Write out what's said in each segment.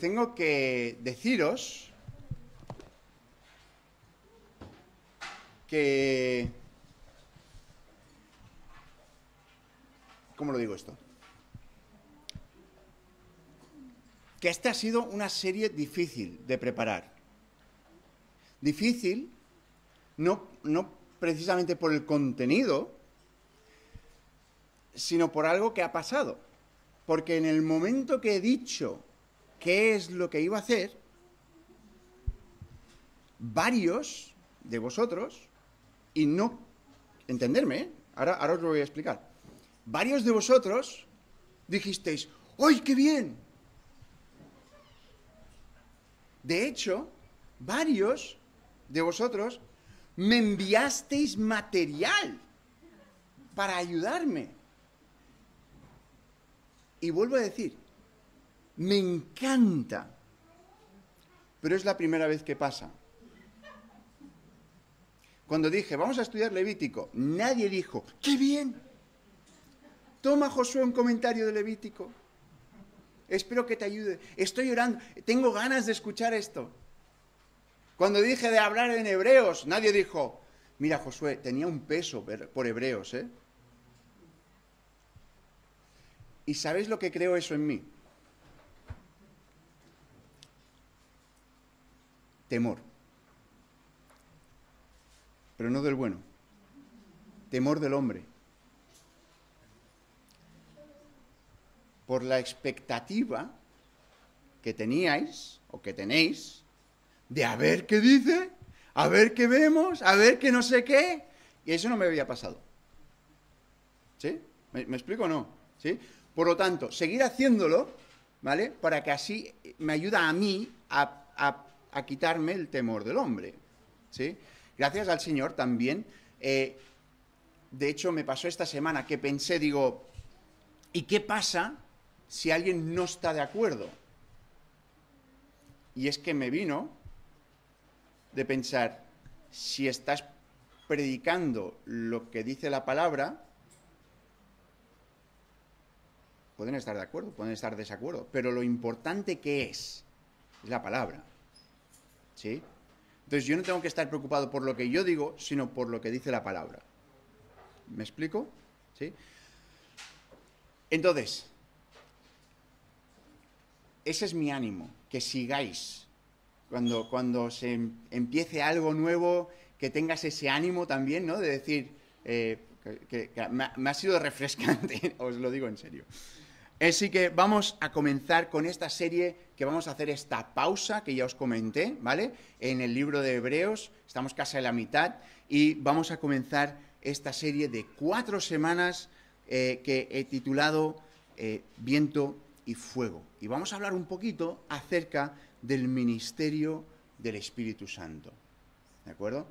tengo que deciros que... ¿Cómo lo digo esto? Que esta ha sido una serie difícil de preparar. Difícil, no precisamente por el contenido, sino por algo que ha pasado. Porque en el momento que he dicho qué es lo que iba a hacer, varios de vosotros, y no entenderme, ahora os lo voy a explicar, varios de vosotros dijisteis, ¡ay, qué bien! De hecho, varios de vosotros me enviasteis material para ayudarme. Y vuelvo a decir, me encanta, pero es la primera vez que pasa. Cuando dije, vamos a estudiar Levítico, nadie dijo, ¡qué bien! Toma, Josué, un comentario de Levítico. Espero que te ayude. Estoy orando, tengo ganas de escuchar esto. Cuando dije de hablar en Hebreos, nadie dijo, mira, Josué, tenía un peso por Hebreos, ¿eh? ¿Y sabéis lo que creo eso en mí? Temor. Pero no del bueno. Temor del hombre. Por la expectativa que teníais, o que tenéis, de a ver qué dice, a ver qué vemos, a ver qué no sé qué. Y eso no me había pasado. ¿Sí? ¿Me explico o no? ¿Sí? Por lo tanto, seguir haciéndolo, ¿vale? Para que así me ayuda a mí a quitarme el temor del hombre. ¿Sí? Gracias al Señor también. De hecho, me pasó esta semana que pensé, digo, ¿y qué pasa si alguien no está de acuerdo? Y es que me vino de pensar, si estás predicando lo que dice la palabra, pueden estar de acuerdo, pueden estar de desacuerdo, pero lo importante que es la palabra. ¿Sí? Entonces yo no tengo que estar preocupado por lo que yo digo, sino por lo que dice la palabra. ¿Me explico? ¿Sí? Entonces, ese es mi ánimo, que sigáis. Cuando se empiece algo nuevo, que tengas ese ánimo también, ¿no? De decir, que me ha sido refrescante, os lo digo en serio. Así que vamos a comenzar con esta serie, que vamos a hacer esta pausa que ya os comenté, ¿vale? En el libro de Hebreos, estamos casi a la mitad, y vamos a comenzar esta serie de 4 semanas que he titulado Viento y Fuego. Y vamos a hablar un poquito acerca del ministerio del Espíritu Santo, ¿de acuerdo?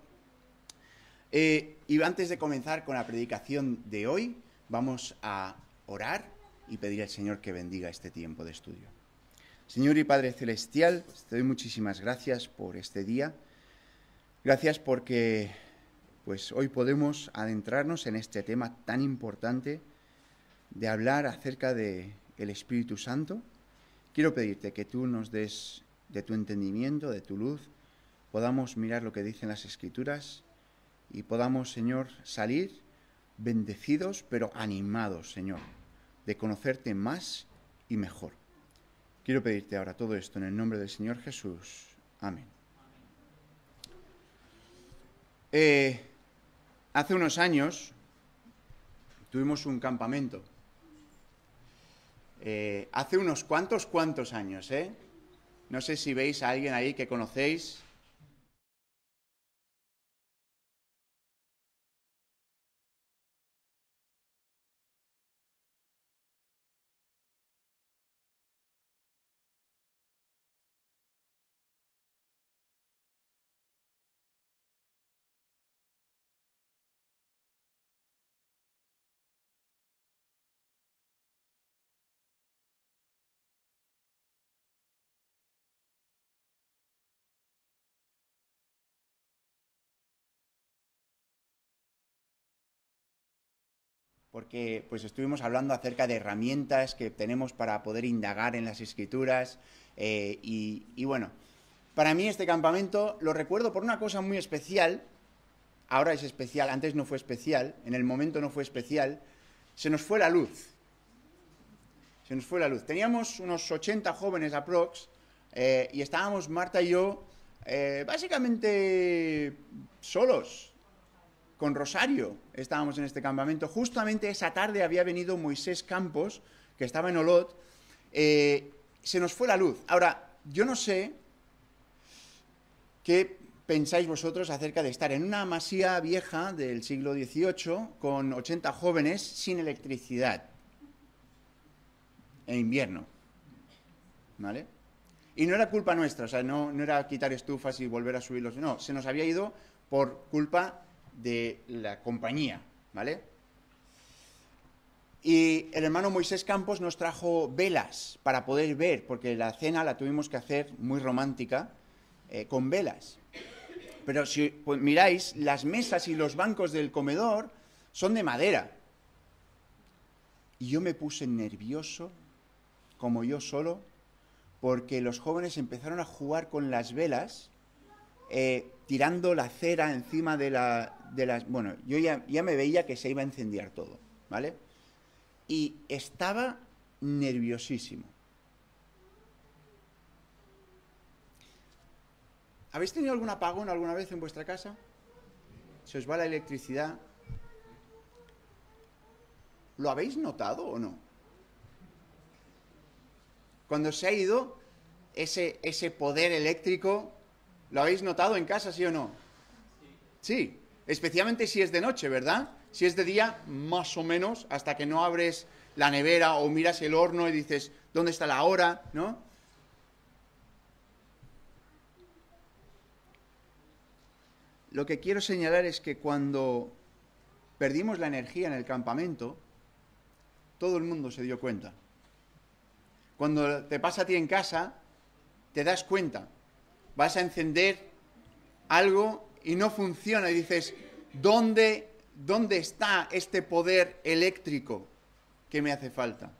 Y antes de comenzar con la predicación de hoy, vamos a orar y pedir al Señor que bendiga este tiempo de estudio. Señor y Padre Celestial, te doy muchísimas gracias por este día. Gracias porque pues hoy podemos adentrarnos en este tema tan importante de hablar acerca del Espíritu Santo. Quiero pedirte que tú nos des de tu entendimiento, de tu luz, podamos mirar lo que dicen las Escrituras y podamos, Señor, salir bendecidos pero animados, Señor, de conocerte más y mejor. Quiero pedirte ahora todo esto en el nombre del Señor Jesús. Amén. Hace unos años tuvimos un campamento. Hace unos cuantos años, ¿eh? No sé si veis a alguien ahí que conocéis. porque pues estuvimos hablando acerca de herramientas que tenemos para poder indagar en las Escrituras, y bueno, para mí este campamento lo recuerdo por una cosa muy especial. Ahora es especial, antes no fue especial, en el momento no fue especial. Se nos fue la luz. Se nos fue la luz. Teníamos unos 80 jóvenes aprox, y estábamos Marta y yo básicamente solos. Con Rosario estábamos en este campamento. Justamente esa tarde había venido Moisés Campos, que estaba en Olot. Se nos fue la luz. Ahora, yo no sé qué pensáis vosotros acerca de estar en una masía vieja del siglo XVIII con 80 jóvenes sin electricidad en invierno, ¿vale? Y no era culpa nuestra, o sea, no era quitar estufas y volver a subirlos, no, se nos había ido por culpa de la compañía, ¿vale? Y el hermano Moisés Campos nos trajo velas para poder ver, porque la cena la tuvimos que hacer muy romántica, con velas. Pero si pues, miráis, las mesas y los bancos del comedor son de madera. Y yo me puse nervioso, como yo solo, porque los jóvenes empezaron a jugar con las velas, tirando la cera encima de las... Bueno, yo ya me veía que se iba a incendiar todo, ¿vale? Y estaba nerviosísimo. ¿Habéis tenido algún apagón alguna vez en vuestra casa? ¿Se os va la electricidad? ¿Lo habéis notado o no? Cuando se ha ido ese poder eléctrico, ¿lo habéis notado en casa, sí o no? Sí, especialmente si es de noche, ¿verdad? Si es de día, más o menos, hasta que no abres la nevera o miras el horno y dices, ¿dónde está la hora? ¿No? Lo que quiero señalar es que cuando perdimos la energía en el campamento, todo el mundo se dio cuenta. Cuando te pasa a ti en casa, te das cuenta. Vas a encender algo y no funciona y dices, ¿dónde está este poder eléctrico que me hace falta?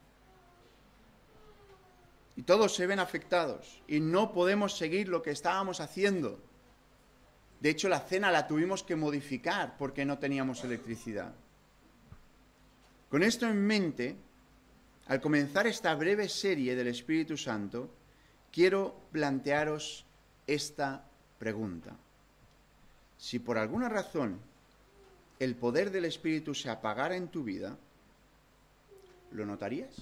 Y todos se ven afectados y no podemos seguir lo que estábamos haciendo. De hecho, la cena la tuvimos que modificar porque no teníamos electricidad. Con esto en mente, al comenzar esta breve serie del Espíritu Santo, quiero plantearos esta pregunta. Si por alguna razón el poder del Espíritu se apagara en tu vida, ¿lo notarías?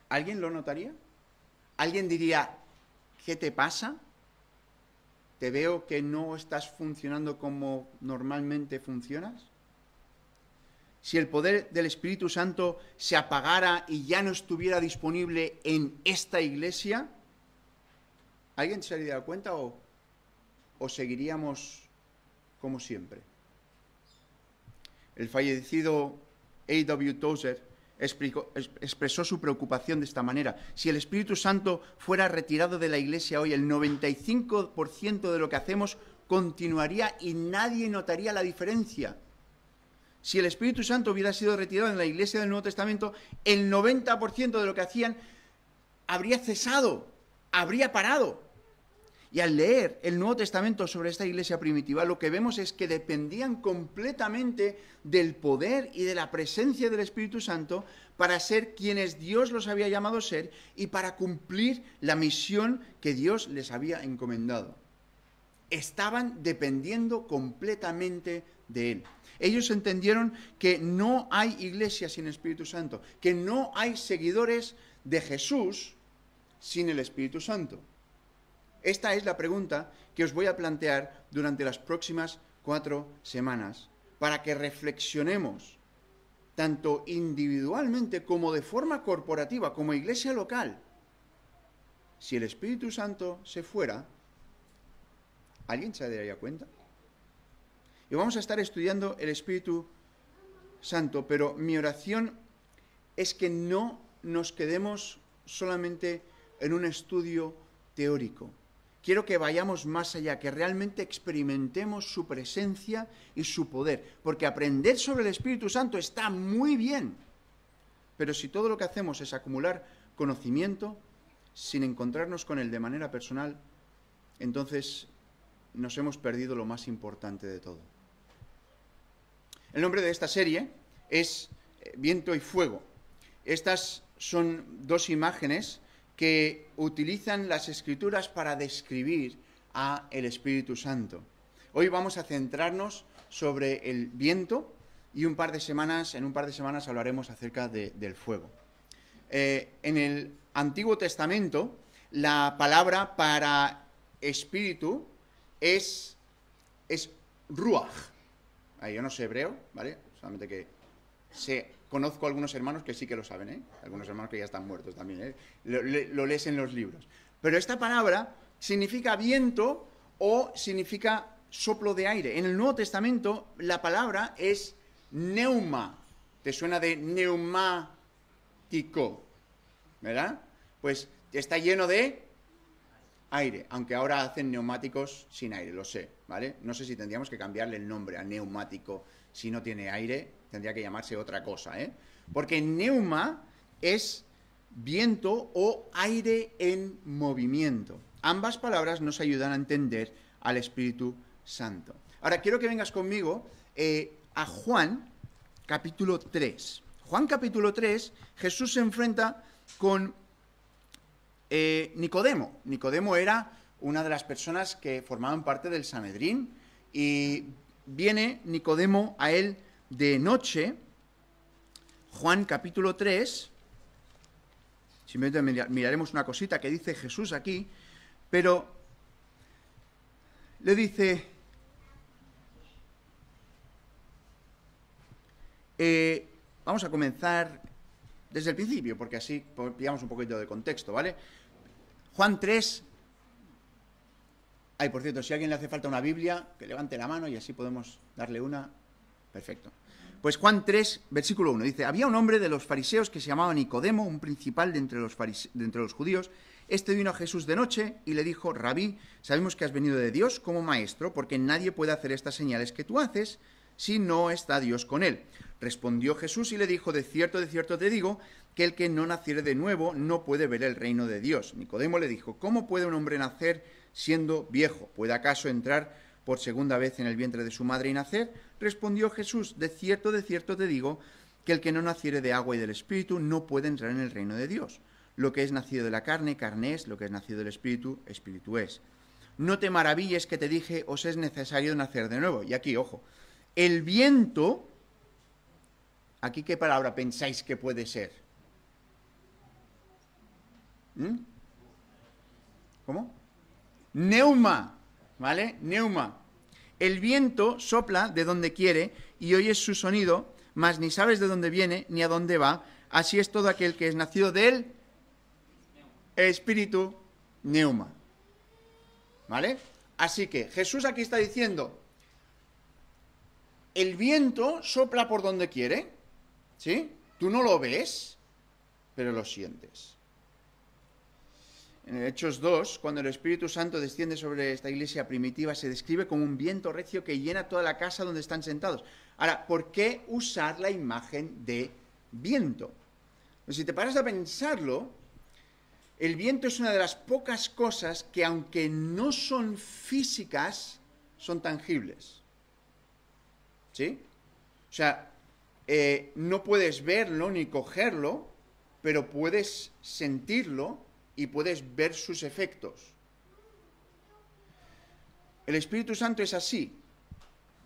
¿Alguien lo notaría? ¿Alguien diría, ¿qué te pasa? Te veo que no estás funcionando como normalmente funcionas. Si el poder del Espíritu Santo se apagara y ya no estuviera disponible en esta iglesia, ¿alguien se daría cuenta o seguiríamos como siempre? El fallecido A.W. Tozer expresó su preocupación de esta manera. Si el Espíritu Santo fuera retirado de la iglesia hoy, el 95% de lo que hacemos continuaría y nadie notaría la diferencia. Si el Espíritu Santo hubiera sido retirado en la iglesia del Nuevo Testamento, el 90% de lo que hacían habría cesado, habría parado. Y al leer el Nuevo Testamento sobre esta iglesia primitiva, lo que vemos es que dependían completamente del poder y de la presencia del Espíritu Santo para ser quienes Dios los había llamado a ser y para cumplir la misión que Dios les había encomendado. Estaban dependiendo completamente de Él. Ellos entendieron que no hay iglesia sin Espíritu Santo, que no hay seguidores de Jesús sin el Espíritu Santo. Esta es la pregunta que os voy a plantear durante las próximas 4 semanas, para que reflexionemos, tanto individualmente como de forma corporativa, como iglesia local. Si el Espíritu Santo se fuera, ¿alguien se daría cuenta? Y vamos a estar estudiando el Espíritu Santo, pero mi oración es que no nos quedemos solamente en un estudio teórico, quiero que vayamos más allá, que realmente experimentemos su presencia y su poder. Porque aprender sobre el Espíritu Santo está muy bien. Pero si todo lo que hacemos es acumular conocimiento sin encontrarnos con él de manera personal, entonces nos hemos perdido lo más importante de todo. El nombre de esta serie es Viento y Fuego. Estas son dos imágenes que utilizan las Escrituras para describir a el Espíritu Santo. Hoy vamos a centrarnos sobre el viento y en un par de semanas hablaremos acerca del fuego. En el Antiguo Testamento, la palabra para espíritu es ruach. Yo no sé hebreo, ¿vale? Solamente que conozco algunos hermanos que sí que lo saben, ¿eh? Algunos hermanos que ya están muertos también, ¿eh? Lo lees en los libros. Pero esta palabra significa viento o significa soplo de aire. En el Nuevo Testamento la palabra es neuma. ¿Te suena de neumático? ¿Verdad? Pues está lleno de aire, aunque ahora hacen neumáticos sin aire, lo sé, ¿vale? No sé si tendríamos que cambiarle el nombre a neumático. Si no tiene aire, tendría que llamarse otra cosa, ¿eh? Porque neuma es viento o aire en movimiento. Ambas palabras nos ayudan a entender al Espíritu Santo. Ahora, quiero que vengas conmigo a Juan, capítulo 3. Juan, capítulo 3, Jesús se enfrenta con Nicodemo. Nicodemo era una de las personas que formaban parte del Sanedrín y viene Nicodemo a él de noche. Juan capítulo 3, simplemente miraremos una cosita que dice Jesús aquí, pero le dice, vamos a comenzar desde el principio, porque así pillamos un poquito de contexto, ¿vale? Juan 3, por cierto, si a alguien le hace falta una Biblia, que levante la mano y así podemos darle una. Perfecto. Pues Juan 3, versículo 1, dice, había un hombre de los fariseos que se llamaba Nicodemo, un principal de entre los judíos. Este vino a Jesús de noche y le dijo, Rabí, sabemos que has venido de Dios como maestro, porque nadie puede hacer estas señales que tú haces si no está Dios con él. Respondió Jesús y le dijo, de cierto te digo, que el que no naciere de nuevo no puede ver el reino de Dios. Nicodemo le dijo, ¿cómo puede un hombre nacer siendo viejo? ¿Puede acaso entrar por segunda vez en el vientre de su madre y nacer? Respondió Jesús, de cierto te digo, que el que no naciere de agua y del Espíritu no puede entrar en el reino de Dios. Lo que es nacido de la carne, carne es, lo que es nacido del Espíritu, Espíritu es. No te maravilles que te dije, os es necesario nacer de nuevo. Y aquí, ojo, el viento, ¿aquí qué palabra pensáis que puede ser? ¿Cómo? Neuma, ¿vale? Neuma. El viento sopla de donde quiere y oyes su sonido, mas ni sabes de dónde viene ni a dónde va. Así es todo aquel que es nacido del Espíritu, neuma. ¿Vale? Así que Jesús aquí está diciendo, el viento sopla por donde quiere, ¿sí? Tú no lo ves, pero lo sientes. En el Hechos 2, cuando el Espíritu Santo desciende sobre esta iglesia primitiva, se describe como un viento recio que llena toda la casa donde están sentados. Ahora, ¿por qué usar la imagen de viento? Pues si te paras a pensarlo, el viento es una de las pocas cosas que, aunque no son físicas, son tangibles. ¿Sí? O sea, no puedes verlo ni cogerlo, pero puedes sentirlo y puedes ver sus efectos. El Espíritu Santo es así.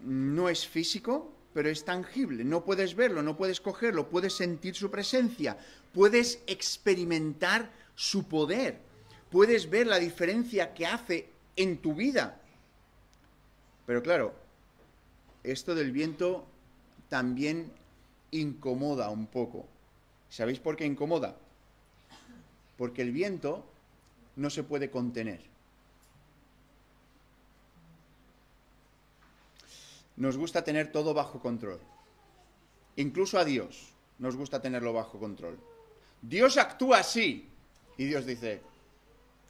No es físico, pero es tangible. No puedes verlo, no puedes cogerlo, puedes sentir su presencia, puedes experimentar su poder, puedes ver la diferencia que hace en tu vida. Pero claro, esto del viento también incomoda un poco. ¿Sabéis por qué incomoda? Porque el viento no se puede contener. Nos gusta tener todo bajo control. Incluso a Dios nos gusta tenerlo bajo control. Dios actúa así. Y Dios dice,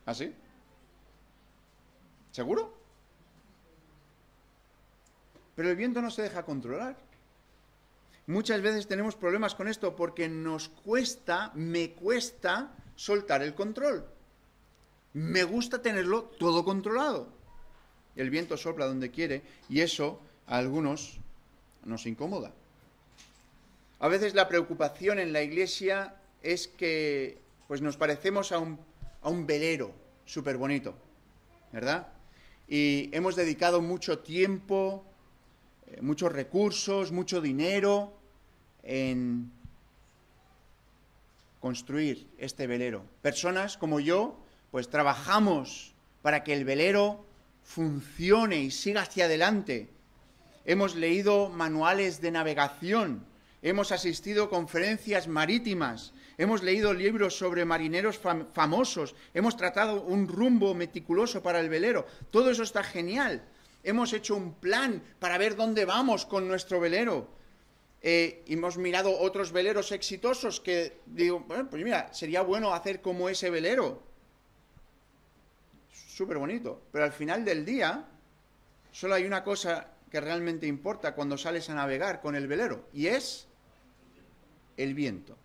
¿así? ¿Seguro? Pero el viento no se deja controlar. Muchas veces tenemos problemas con esto porque me cuesta soltar el control. Me gusta tenerlo todo controlado. El viento sopla donde quiere y eso a algunos nos incomoda. A veces la preocupación en la iglesia es que pues nos parecemos a un velero súper bonito, ¿verdad? Y hemos dedicado mucho tiempo, muchos recursos, mucho dinero en construir este velero. Personas como yo, pues trabajamos para que el velero funcione y siga hacia adelante. Hemos leído manuales de navegación, hemos asistido a conferencias marítimas, hemos leído libros sobre marineros famosos, hemos tratado un rumbo meticuloso para el velero. Todo eso está genial. Hemos hecho un plan para ver dónde vamos con nuestro velero. Hemos mirado otros veleros exitosos que digo, bueno, pues mira, sería bueno hacer como ese velero. Súper bonito. Pero al final del día, solo hay una cosa que realmente importa cuando sales a navegar con el velero, y es el viento.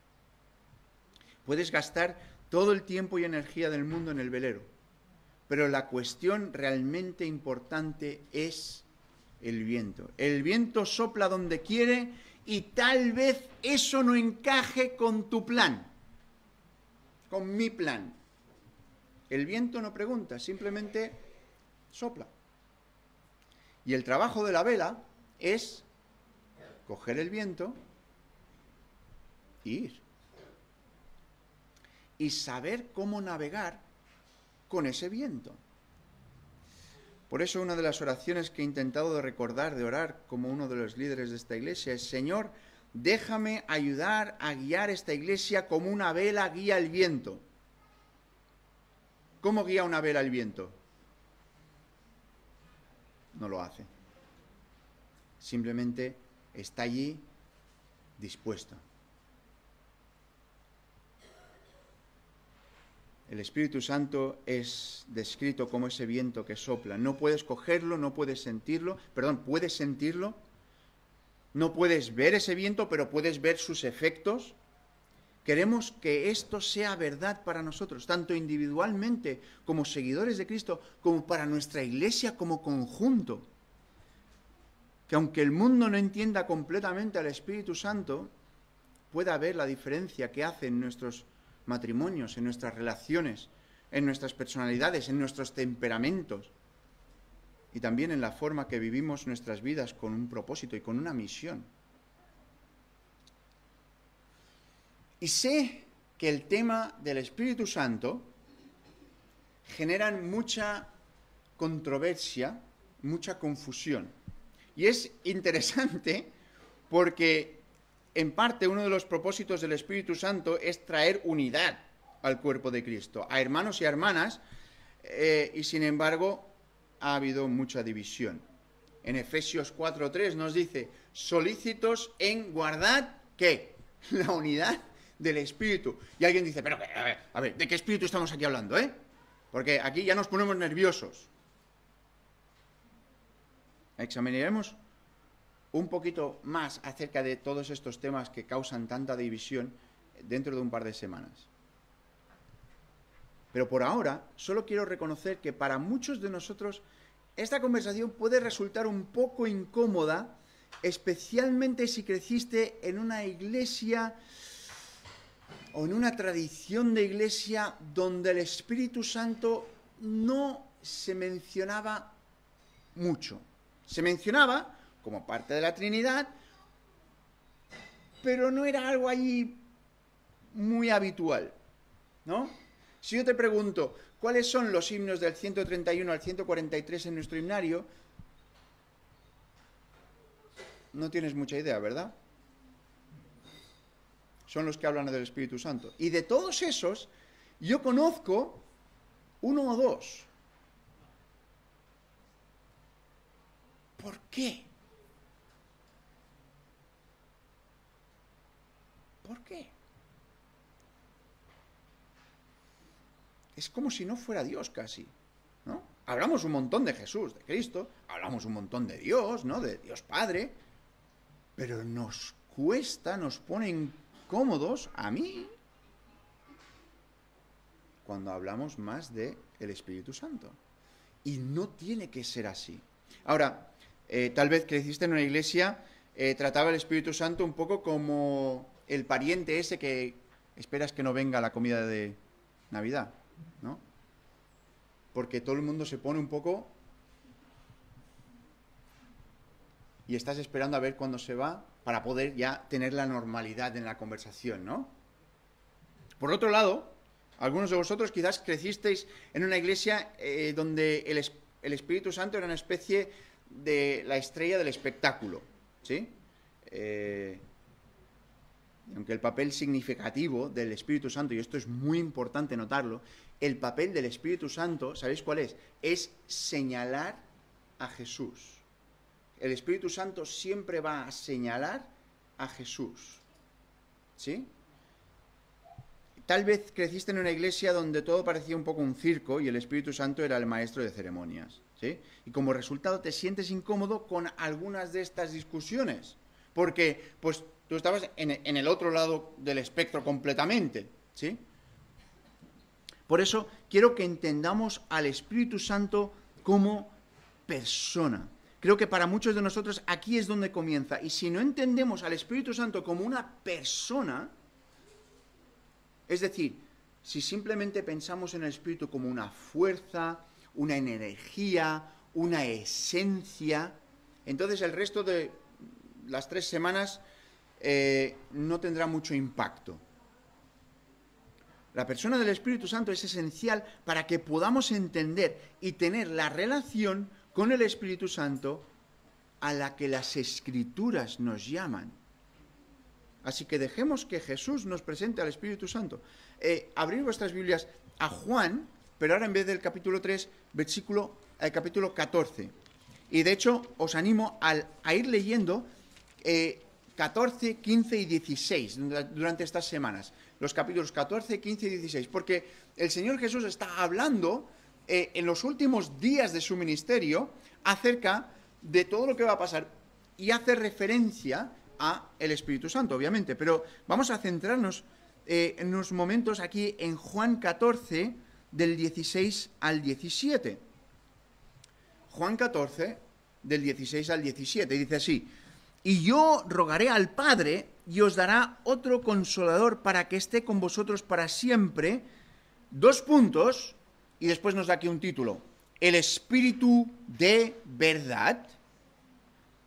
Puedes gastar todo el tiempo y energía del mundo en el velero, pero la cuestión realmente importante es el viento. El viento sopla donde quiere y tal vez eso no encaje con tu plan, con mi plan. El viento no pregunta, simplemente sopla. Y el trabajo de la vela es coger el viento e ir. Y saber cómo navegar con ese viento. Por eso una de las oraciones que he intentado de recordar, de orar como uno de los líderes de esta iglesia es: Señor, déjame ayudar a guiar esta iglesia como una vela guía el viento. ¿Cómo guía una vela el viento? No lo hace. Simplemente está allí dispuesto. El Espíritu Santo es descrito como ese viento que sopla. No puedes cogerlo, no puedes sentirlo, puedes sentirlo. No puedes ver ese viento, pero puedes ver sus efectos. Queremos que esto sea verdad para nosotros, tanto individualmente como seguidores de Cristo, como para nuestra iglesia como conjunto. Que aunque el mundo no entienda completamente al Espíritu Santo, pueda ver la diferencia que hace en nuestros matrimonios, en nuestras relaciones, en nuestras personalidades, en nuestros temperamentos y también en la forma que vivimos nuestras vidas con un propósito y con una misión. Y sé que el tema del Espíritu Santo genera mucha controversia, mucha confusión. Y es interesante porque en parte uno de los propósitos del Espíritu Santo es traer unidad al cuerpo de Cristo, a hermanos y a hermanas, y sin embargo ha habido mucha división. En Efesios 4:3 nos dice: solícitos en guardar, ¿qué? La unidad del Espíritu. Y alguien dice, pero a ver, ¿de qué Espíritu estamos aquí hablando, Porque aquí ya nos ponemos nerviosos. Examinaremos un poquito más acerca de todos estos temas que causan tanta división dentro de un par de semanas. Pero por ahora, solo quiero reconocer que para muchos de nosotros esta conversación puede resultar un poco incómoda, especialmente si creciste en una iglesia o en una tradición de iglesia donde el Espíritu Santo no se mencionaba mucho. Se mencionaba como parte de la Trinidad, pero no era algo allí muy habitual, ¿no? Si yo te pregunto, ¿cuáles son los himnos del 131 al 143 en nuestro himnario? No tienes mucha idea, ¿verdad? Son los que hablan del Espíritu Santo. Y de todos esos, yo conozco uno o dos. ¿Por qué? ¿Por qué? Es como si no fuera Dios casi, ¿no? hablamos un montón de Jesús, de Cristo, hablamos un montón de Dios, ¿no? De Dios Padre, pero nos cuesta, nos pone incómodos, a mí, cuando hablamos más de el Espíritu Santo. Y no tiene que ser así. Ahora, tal vez creciste en una iglesia, trataba el Espíritu Santo un poco como el pariente ese que esperas que no venga a la comida de Navidad, ¿no? Porque todo el mundo se pone un poco y estás esperando a ver cuándo se va para poder ya tener la normalidad en la conversación, ¿no? Por otro lado, algunos de vosotros quizás crecisteis en una iglesia donde el Espíritu Santo era una especie de la estrella del espectáculo, ¿sí? Aunque el papel significativo del Espíritu Santo, y esto es muy importante notarlo, el papel del Espíritu Santo, ¿sabéis cuál es? Es señalar a Jesús. El Espíritu Santo siempre va a señalar a Jesús, ¿sí? Tal vez creciste en una iglesia donde todo parecía un poco un circo y el Espíritu Santo era el maestro de ceremonias, ¿sí? Y como resultado te sientes incómodo con algunas de estas discusiones, porque pues tú estabas en el otro lado del espectro completamente, ¿sí? Por eso quiero que entendamos al Espíritu Santo como persona. Creo que para muchos de nosotros aquí es donde comienza. Y si no entendemos al Espíritu Santo como una persona, es decir, si simplemente pensamos en el Espíritu como una fuerza, una energía, una esencia, entonces el resto de las 3 semanas no tendrá mucho impacto. La persona del Espíritu Santo es esencial para que podamos entender y tener la relación con el Espíritu Santo a la que las Escrituras nos llaman. Así que dejemos que Jesús nos presente al Espíritu Santo. Abrid vuestras Biblias a Juan, pero ahora en vez del capítulo 3, capítulo 14. Y de hecho os animo a ir leyendo 14, 15 y 16 durante estas semanas. Los capítulos 14, 15 y 16. Porque el Señor Jesús está hablando en los últimos días de su ministerio acerca de todo lo que va a pasar y hace referencia a el Espíritu Santo, obviamente. Pero vamos a centrarnos en unos momentos aquí en Juan 14, del 16 al 17. Juan 14, del 16 al 17, dice así: y yo rogaré al Padre y os dará otro consolador para que esté con vosotros para siempre. 2 puntos, y después nos da aquí un título: el Espíritu de verdad,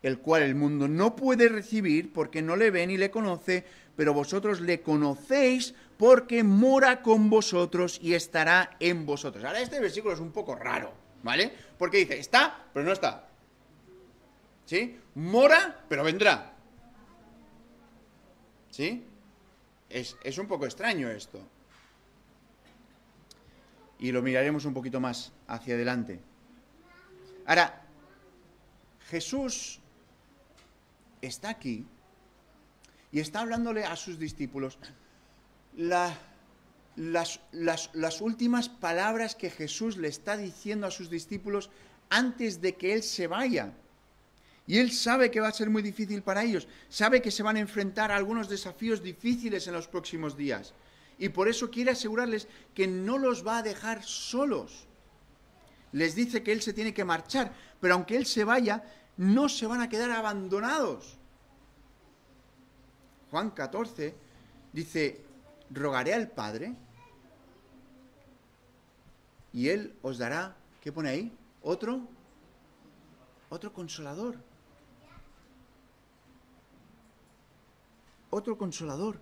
el cual el mundo no puede recibir porque no le ve ni le conoce, pero vosotros le conocéis porque mora con vosotros y estará en vosotros. Ahora este versículo es un poco raro, ¿vale? Porque dice, está, pero no está. ¿Sí? Mora, pero vendrá. ¿Sí? Es un poco extraño esto. Y lo miraremos un poquito más hacia adelante. Ahora, Jesús está aquí y está hablándole a sus discípulos las últimas palabras que Jesús le está diciendo a sus discípulos antes de que Él se vaya. Y Él sabe que va a ser muy difícil para ellos, sabe que se van a enfrentar a algunos desafíos difíciles en los próximos días. Y por eso quiere asegurarles que no los va a dejar solos. Les dice que Él se tiene que marchar, pero aunque Él se vaya, no se van a quedar abandonados. Juan 14 dice, rogaré al Padre y Él os dará, ¿qué pone ahí? Otro consolador. Otro consolador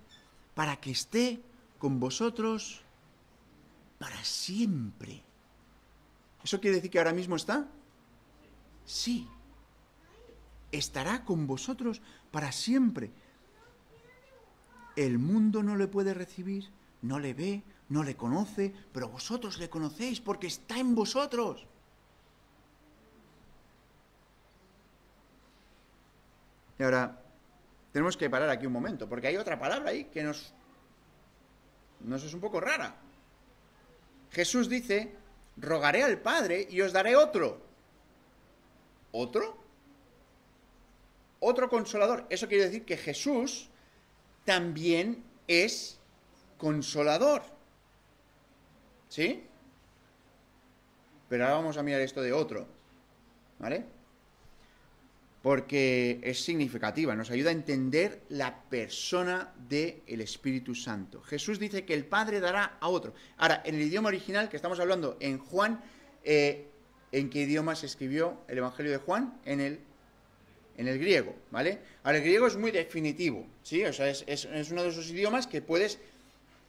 para que esté con vosotros para siempre. ¿Eso quiere decir que ahora mismo está? Sí. Estará con vosotros para siempre. El mundo no le puede recibir, no le ve, no le conoce, pero vosotros le conocéis porque está en vosotros. Y ahora, tenemos que parar aquí un momento, porque hay otra palabra ahí que nos es un poco rara. Jesús dice, rogaré al Padre y os daré otro. ¿Otro? Otro consolador. Eso quiere decir que Jesús también es consolador. ¿Sí? Pero ahora vamos a mirar esto de otro. ¿Vale? Porque es significativa, nos ayuda a entender la persona del Espíritu Santo. Jesús dice que el Padre dará a otro. Ahora, en el idioma original que estamos hablando en Juan, ¿en qué idioma se escribió el Evangelio de Juan? En el griego, ¿vale? Ahora, el griego es muy definitivo, ¿sí? O sea, es uno de esos idiomas que puedes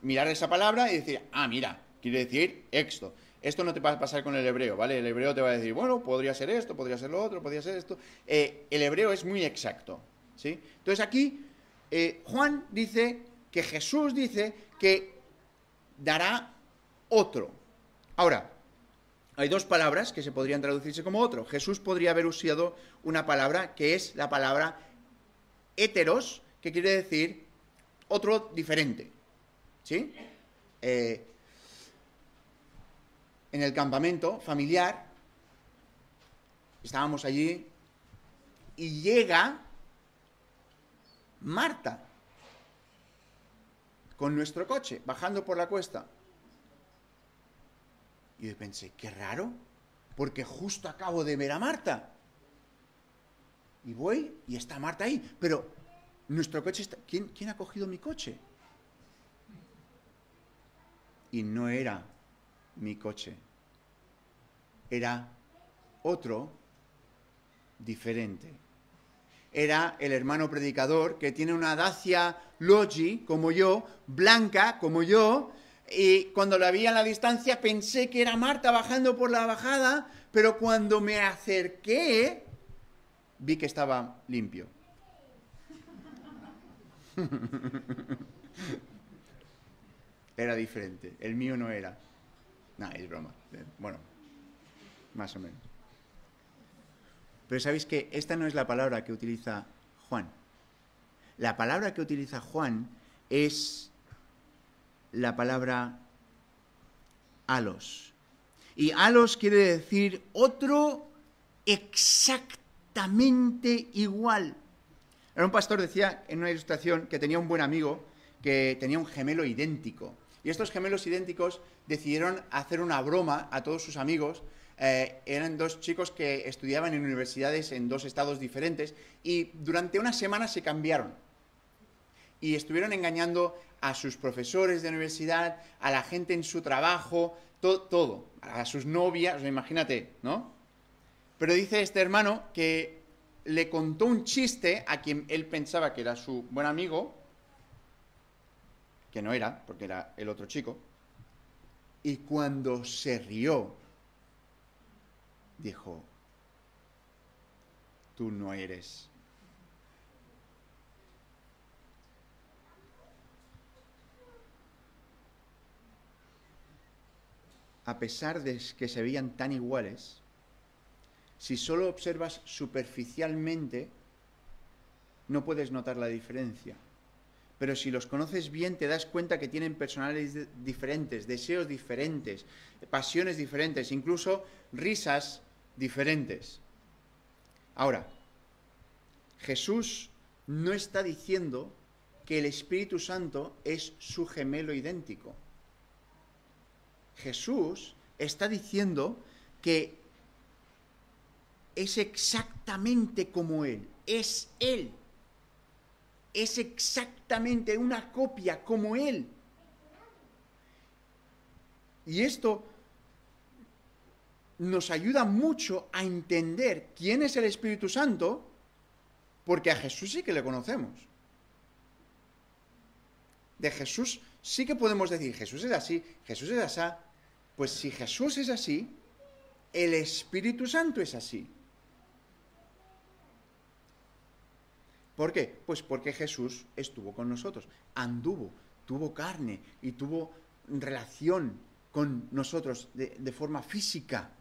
mirar esa palabra y decir, mira, quiere decir esto. Esto no te va a pasar con el hebreo, ¿vale? El hebreo te va a decir, bueno, podría ser esto, podría ser lo otro, podría ser esto. El hebreo es muy exacto, ¿sí? Entonces aquí Juan dice que Jesús dice que dará otro. Ahora, hay dos palabras que se podrían traducirse como otro. Jesús podría haber usado una palabra que es la palabra heteros, que quiere decir otro diferente, ¿sí? En el campamento familiar, estábamos allí, y llega Marta con nuestro coche, bajando por la cuesta. Y yo pensé, qué raro, porque justo acabo de ver a Marta. Y voy, y está Marta ahí, pero nuestro coche está... ¿Quién ha cogido mi coche? Y no era mi coche. Era otro diferente. Era el hermano predicador que tiene una Dacia Logi, como yo, blanca, como yo, y cuando la vi a la distancia pensé que era Marta bajando por la bajada, pero cuando me acerqué, vi que estaba limpio. Era diferente. El mío no era. Es broma. Bueno, más o menos. Pero sabéis que esta no es la palabra que utiliza Juan. La palabra que utiliza Juan es la palabra alos. Y alos quiere decir otro exactamente igual. Era un pastor, decía en una ilustración, que tenía un buen amigo que tenía un gemelo idéntico. Y estos gemelos idénticos decidieron hacer una broma a todos sus amigos. Eran dos chicos que estudiaban en universidades en dos estados diferentes y durante una semana se cambiaron. Y estuvieron engañando a sus profesores de universidad, a la gente en su trabajo, todo, a sus novias, o sea, imagínate, ¿no? Pero dice este hermano que le contó un chiste a quien él pensaba que era su buen amigo, que no era, porque era el otro chico, y cuando se rió, dijo, tú no eres. A pesar de que se veían tan iguales, si solo observas superficialmente, no puedes notar la diferencia. Pero si los conoces bien, te das cuenta que tienen personalidades diferentes, deseos diferentes, pasiones diferentes, incluso risas diferentes. Ahora, Jesús no está diciendo que el Espíritu Santo es su gemelo idéntico. Jesús está diciendo que es exactamente como Él, es Él. Es exactamente una copia como Él. Y esto nos ayuda mucho a entender quién es el Espíritu Santo, porque a Jesús sí que le conocemos. De Jesús sí que podemos decir, Jesús es así, Jesús es así. Pues si Jesús es así, el Espíritu Santo es así. ¿Por qué? Pues porque Jesús estuvo con nosotros, anduvo, tuvo carne y tuvo relación con nosotros de forma física.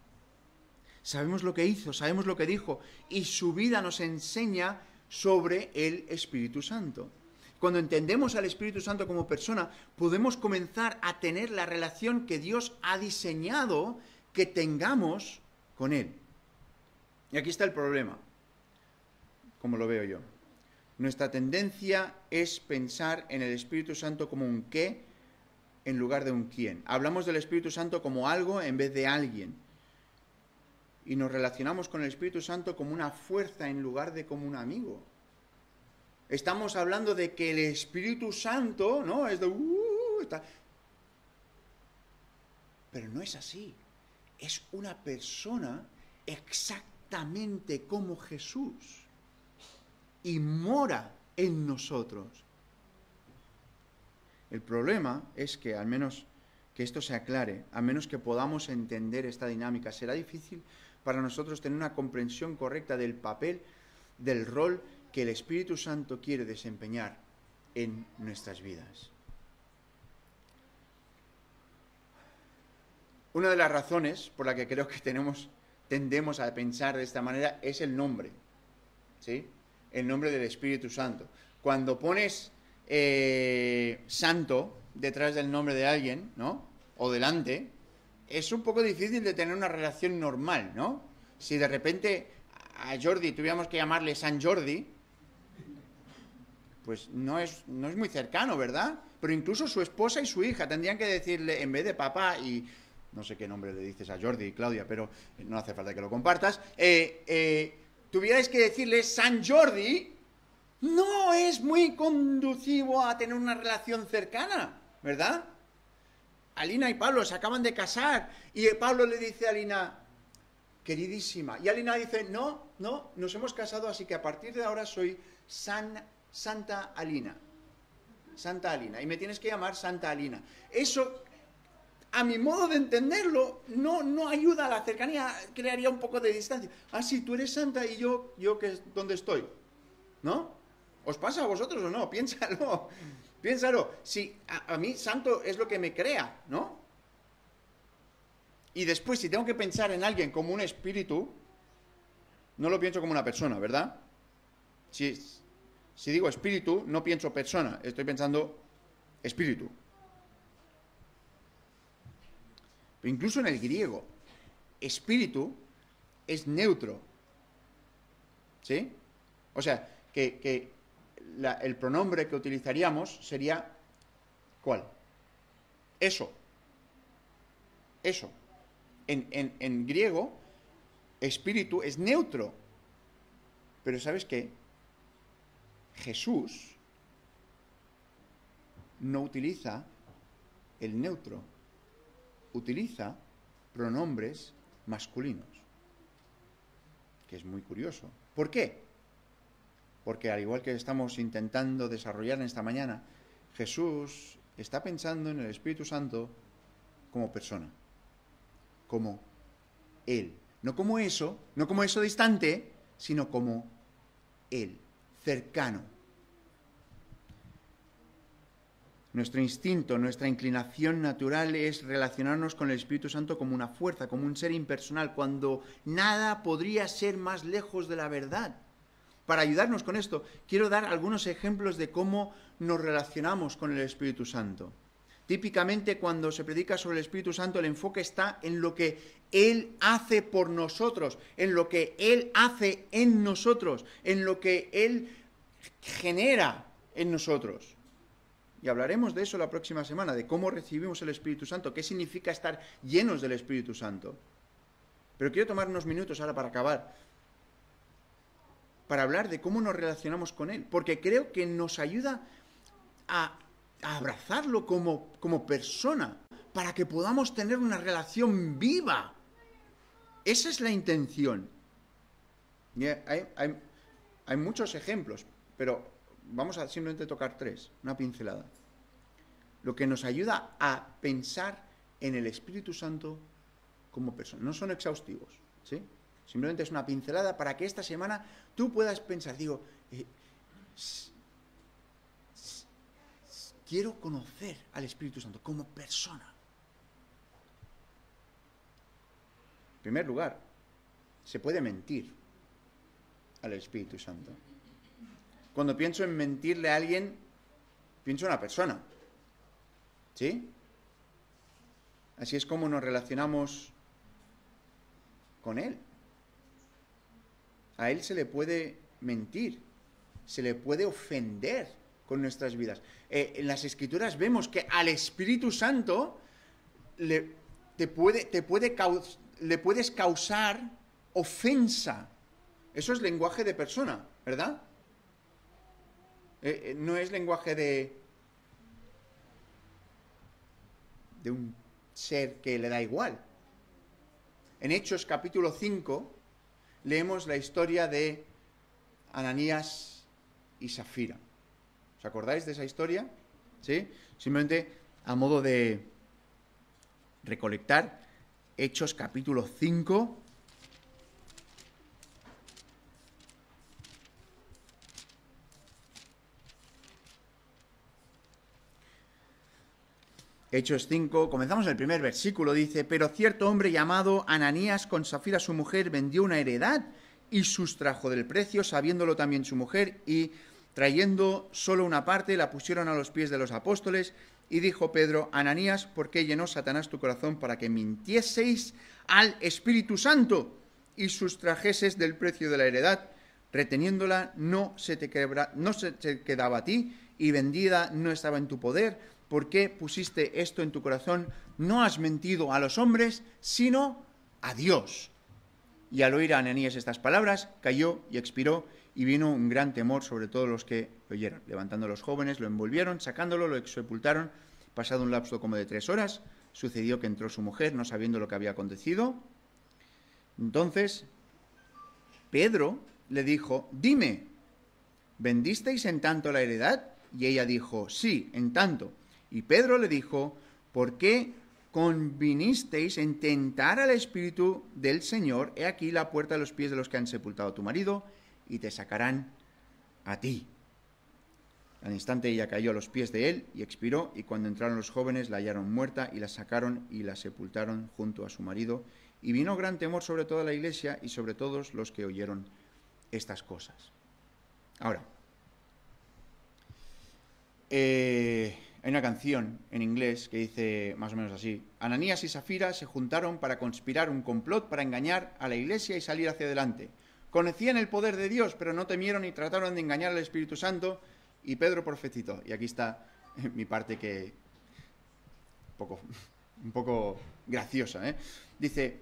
Sabemos lo que hizo, sabemos lo que dijo, y su vida nos enseña sobre el Espíritu Santo. Cuando entendemos al Espíritu Santo como persona, podemos comenzar a tener la relación que Dios ha diseñado que tengamos con Él. Y aquí está el problema, como lo veo yo. Nuestra tendencia es pensar en el Espíritu Santo como un qué en lugar de un quién. Hablamos del Espíritu Santo como algo en vez de alguien. Y nos relacionamos con el Espíritu Santo como una fuerza en lugar de como un amigo. Estamos hablando de que el Espíritu Santo, ¿no? Es de... Pero no es así. Es una persona exactamente como Jesús. Y mora en nosotros. El problema es que, al menos que esto se aclare, a menos que podamos entender esta dinámica, será difícil para nosotros tener una comprensión correcta del papel, del rol que el Espíritu Santo quiere desempeñar en nuestras vidas. Una de las razones por la que creo que tendemos a pensar de esta manera es el nombre, ¿sí? El nombre del Espíritu Santo. Cuando pones santo detrás del nombre de alguien, ¿no? O delante, es un poco difícil de tener una relación normal, ¿no? Si de repente a Jordi tuviéramos que llamarle San Jordi, pues no es muy cercano, ¿verdad? Pero incluso su esposa y su hija tendrían que decirle, en vez de papá, y no sé qué nombre le dices a Jordi y Claudia, pero no hace falta que lo compartas, tuvierais que decirle San Jordi, no es muy conducivo a tener una relación cercana, ¿verdad? Alina y Pablo se acaban de casar y Pablo le dice a Alina, queridísima, y Alina dice, no, nos hemos casado, así que a partir de ahora soy Santa Alina, y me tienes que llamar Santa Alina. Eso, a mi modo de entenderlo, no ayuda a la cercanía, crearía un poco de distancia. Ah, sí, tú eres santa y yo ¿dónde estoy? ¿No? ¿Os pasa a vosotros o no? Piénsalo. Si a mí santo es lo que me crea, ¿no? Y después, si tengo que pensar en alguien como un espíritu, no lo pienso como una persona, ¿verdad? Si digo espíritu, no pienso persona, estoy pensando espíritu. Pero incluso en el griego, espíritu es neutro. ¿Sí? O sea, que el pronombre que utilizaríamos sería ¿cuál? Eso. En griego, espíritu es neutro. Pero ¿sabes qué? Jesús no utiliza el neutro. Utiliza pronombres masculinos. Que es muy curioso. ¿Por qué? Porque al igual que estamos intentando desarrollar en esta mañana, Jesús está pensando en el Espíritu Santo como persona, como Él. No como eso distante, sino como Él, cercano. Nuestro instinto, nuestra inclinación natural es relacionarnos con el Espíritu Santo como una fuerza, como un ser impersonal, cuando nada podría ser más lejos de la verdad. Para ayudarnos con esto, quiero dar algunos ejemplos de cómo nos relacionamos con el Espíritu Santo. Típicamente, cuando se predica sobre el Espíritu Santo, el enfoque está en lo que Él hace por nosotros, en lo que Él hace en nosotros, en lo que Él genera en nosotros. Y hablaremos de eso la próxima semana, de cómo recibimos el Espíritu Santo, qué significa estar llenos del Espíritu Santo. Pero quiero tomar unos minutos ahora para acabar, para hablar de cómo nos relacionamos con Él, porque creo que nos ayuda a abrazarlo como persona, para que podamos tener una relación viva. Esa es la intención. Y hay muchos ejemplos, pero vamos a simplemente tocar 3, una pincelada. Lo que nos ayuda a pensar en el Espíritu Santo como persona. No son exhaustivos, ¿sí? Simplemente es una pincelada para que esta semana tú puedas pensar, quiero conocer al Espíritu Santo como persona. En primer lugar, se puede mentir al Espíritu Santo. Cuando pienso en mentirle a alguien, pienso en una persona. ¿Sí? Así es como nos relacionamos con Él. A Él se le puede mentir, se le puede ofender con nuestras vidas. En las Escrituras vemos que al Espíritu Santo le puedes causar ofensa. Eso es lenguaje de persona, ¿verdad? No es lenguaje de un ser que le da igual. En Hechos capítulo 5 leemos la historia de Ananías y Safira. ¿Os acordáis de esa historia? ¿Sí? Simplemente a modo de recolectar, Hechos capítulo 5. Hechos 5, comenzamos el primer versículo, dice: pero cierto hombre llamado Ananías con Safira su mujer vendió una heredad y sustrajo del precio, sabiéndolo también su mujer, y trayendo solo una parte la pusieron a los pies de los apóstoles, y dijo Pedro: Ananías, ¿por qué llenó Satanás tu corazón para que mintieseis al Espíritu Santo y sustrajeses del precio de la heredad? Reteniéndola no se te quedaba a ti, y vendida no estaba en tu poder. ¿Por qué pusiste esto en tu corazón? No has mentido a los hombres, sino a Dios. Y al oír a Ananías estas palabras, cayó y expiró, y vino un gran temor sobre todos los que lo oyeron. Levantando a los jóvenes, lo envolvieron, sacándolo, lo sepultaron. Pasado un lapso como de 3 horas, sucedió que entró su mujer, no sabiendo lo que había acontecido. Entonces, Pedro le dijo: dime, ¿vendisteis en tanto la heredad? Y ella dijo: sí, en tanto. Y Pedro le dijo: ¿por qué convinisteis en tentar al Espíritu del Señor? He aquí la puerta a los pies de los que han sepultado a tu marido, y te sacarán a ti. Al instante ella cayó a los pies de él y expiró, y cuando entraron los jóvenes la hallaron muerta, y la sacaron y la sepultaron junto a su marido. Y vino gran temor sobre toda la iglesia y sobre todos los que oyeron estas cosas. Ahora, hay una canción en inglés que dice más o menos así: Ananías y Safira se juntaron para conspirar un complot para engañar a la iglesia y salir hacia adelante. Conocían el poder de Dios, pero no temieron y trataron de engañar al Espíritu Santo, y Pedro profetizó. Y aquí está mi parte que un poco graciosa, ¿eh? Dice: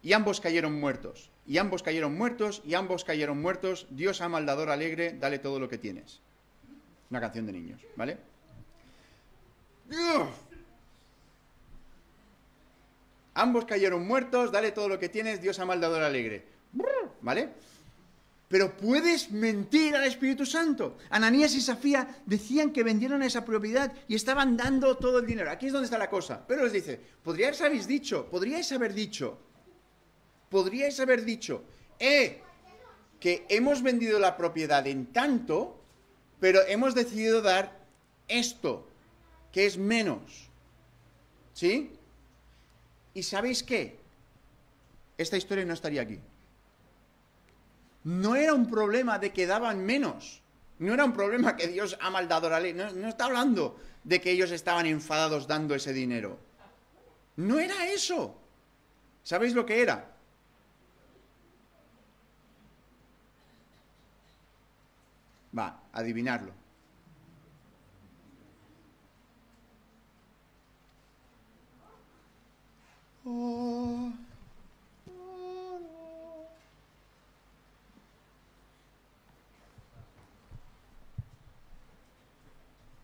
y ambos cayeron muertos, y ambos cayeron muertos, y ambos cayeron muertos. Dios ama al dador alegre, dale todo lo que tienes. Una canción de niños, ¿vale? Ambos cayeron muertos, dale todo lo que tienes, Dios ama al dador alegre. ¿Vale? Pero puedes mentir al Espíritu Santo. Ananías y Safira decían que vendieron esa propiedad y estaban dando todo el dinero. Aquí es donde está la cosa. Pero les dice: podríais haber dicho, que hemos vendido la propiedad en tanto, pero hemos decidido dar esto, que es menos. ¿Sí? ¿Y sabéis qué? Esta historia no estaría aquí. No era un problema de que daban menos. No era un problema que Dios ama al dador alegre. No está hablando de que ellos estaban enfadados dando ese dinero. No era eso. ¿Sabéis lo que era? Va, adivinarlo.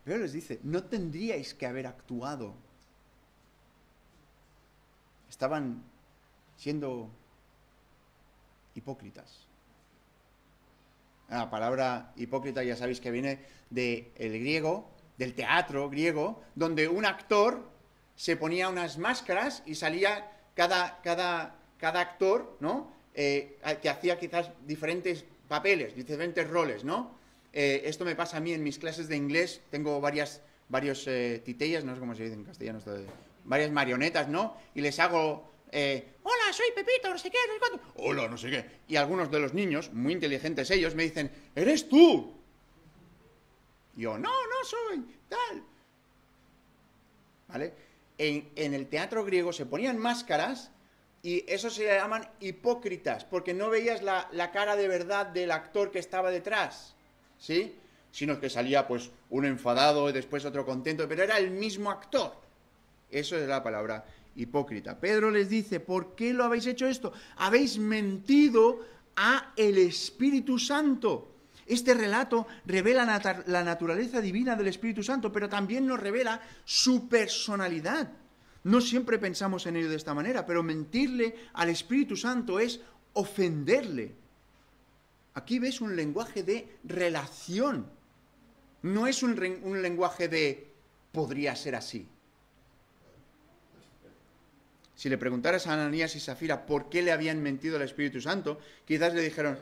Pero les dice: no tendríais que haber actuado. Estaban siendo hipócritas. La palabra hipócrita ya sabéis que viene del griego, del teatro griego, donde un actor se ponía unas máscaras y salía cada actor, ¿no? Que hacía quizás diferentes papeles, diferentes roles, ¿no? Esto me pasa a mí en mis clases de inglés. Tengo varios titellas, no sé cómo se dice en castellano, varias marionetas, ¿no? Y les hago: hola, soy Pepito, no sé qué, no sé cuánto. Hola, no sé qué. Y algunos de los niños, muy inteligentes ellos, me dicen: ¿eres tú? Y yo: no soy, tal. ¿Vale? En el teatro griego se ponían máscaras Y eso se llaman hipócritas, porque no veías la cara de verdad del actor que estaba detrás, ¿sí? Sino que salía pues uno enfadado y después otro contento, pero era el mismo actor. Eso es la palabra hipócrita. Pedro les dice, ¿por qué lo habéis hecho esto? Habéis mentido a el Espíritu Santo. Este relato revela la naturaleza divina del Espíritu Santo, pero también nos revela su personalidad. No siempre pensamos en ello de esta manera, pero mentirle al Espíritu Santo es ofenderle. Aquí ves un lenguaje de relación. No es un lenguaje de podría ser así. Si le preguntaras a Ananías y Zafira por qué le habían mentido al Espíritu Santo, quizás le dijeron,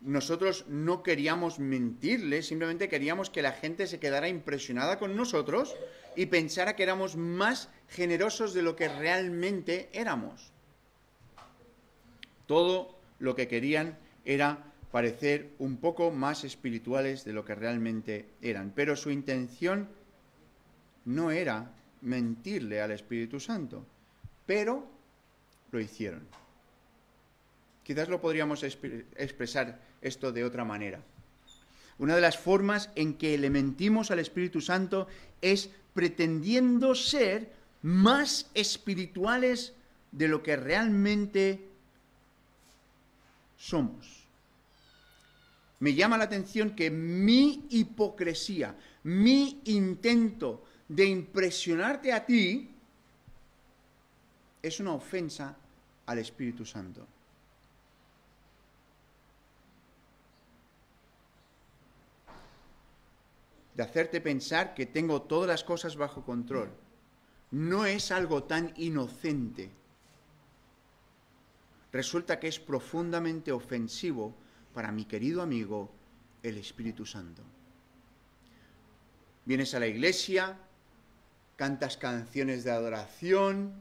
nosotros no queríamos mentirle, simplemente queríamos que la gente se quedara impresionada con nosotros y pensara que éramos más generosos de lo que realmente éramos. Todo lo que querían era parecer un poco más espirituales de lo que realmente eran. Pero su intención no era mentirle al Espíritu Santo, pero lo hicieron. Quizás lo podríamos expresar esto de otra manera. Una de las formas en que le mentimos al Espíritu Santo es pretendiendo ser más espirituales de lo que realmente somos. Me llama la atención que mi hipocresía, mi intento de impresionarte a ti, es una ofensa al Espíritu Santo. De hacerte pensar que tengo todas las cosas bajo control. No es algo tan inocente. Resulta que es profundamente ofensivo para mi querido amigo, el Espíritu Santo. Vienes a la iglesia, cantas canciones de adoración,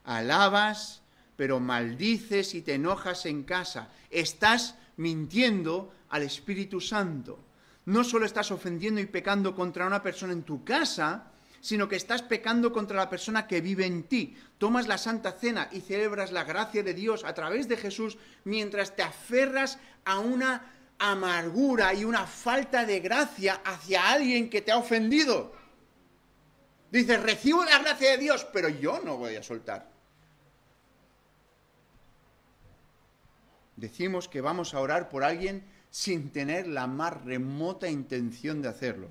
alabas, pero maldices y te enojas en casa. Estás mintiendo al Espíritu Santo. No solo estás ofendiendo y pecando contra una persona en tu casa, sino que estás pecando contra la persona que vive en ti. Tomas la Santa Cena y celebras la gracia de Dios a través de Jesús mientras te aferras a una amargura y una falta de gracia hacia alguien que te ha ofendido. Dices, recibo la gracia de Dios, pero yo no voy a soltar. Decimos que vamos a orar por alguien sin tener la más remota intención de hacerlo.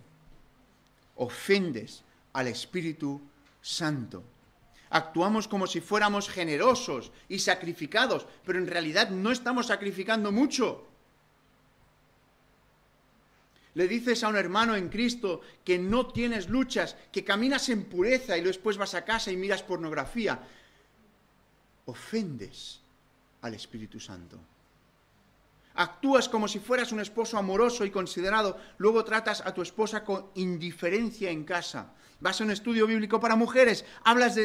Ofendes al Espíritu Santo. Actuamos como si fuéramos generosos y sacrificados, pero en realidad no estamos sacrificando mucho. Le dices a un hermano en Cristo que no tienes luchas, que caminas en pureza y después vas a casa y miras pornografía. Ofendes al Espíritu Santo. Actúas como si fueras un esposo amoroso y considerado, luego tratas a tu esposa con indiferencia en casa. Vas a un estudio bíblico para mujeres, hablas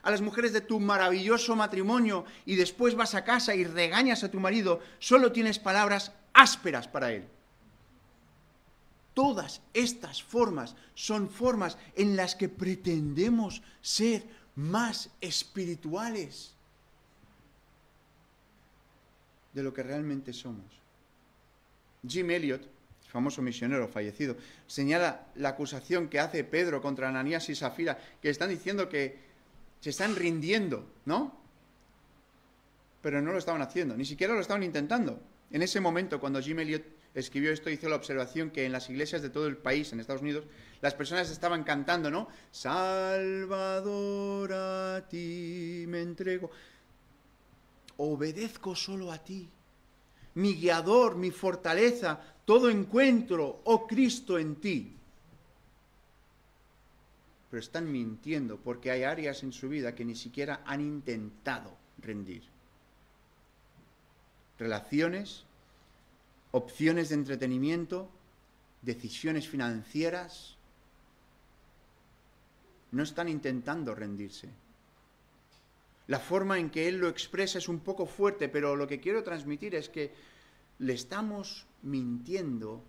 a las mujeres de tu maravilloso matrimonio y después vas a casa y regañas a tu marido, solo tienes palabras ásperas para él. Todas estas formas son formas en las que pretendemos ser más espirituales de lo que realmente somos. Jim Elliot, famoso misionero fallecido, señala la acusación que hace Pedro contra Ananías y Zafira, que están diciendo que se están rindiendo, ¿no? Pero no lo estaban haciendo, ni siquiera lo estaban intentando. En ese momento, cuando Jim Elliot escribió esto, hizo la observación que en las iglesias de todo el país, en Estados Unidos, las personas estaban cantando, ¿no? Salvador, a ti me entrego. Obedezco solo a ti. Mi guiador, mi fortaleza, todo encuentro, oh Cristo, en ti. Pero están mintiendo porque hay áreas en su vida que ni siquiera han intentado rendir. Relaciones, opciones de entretenimiento, decisiones financieras, no están intentando rendirse. La forma en que él lo expresa es un poco fuerte, pero lo que quiero transmitir es que le estamos mintiendo